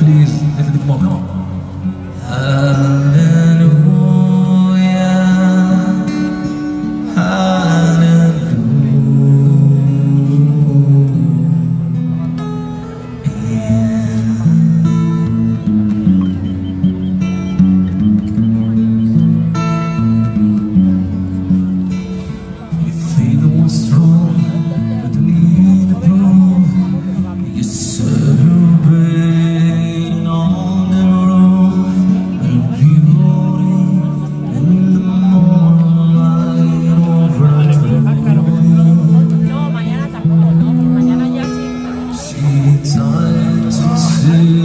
please, little bit more. Come on. Hallelujah, hallelujah. Your faith was strong, but we need to prove you celebrate on the roof. And beauty in the moonlight overthrow you. No, mañana tampoco, no, mañana ya sí. See time to see.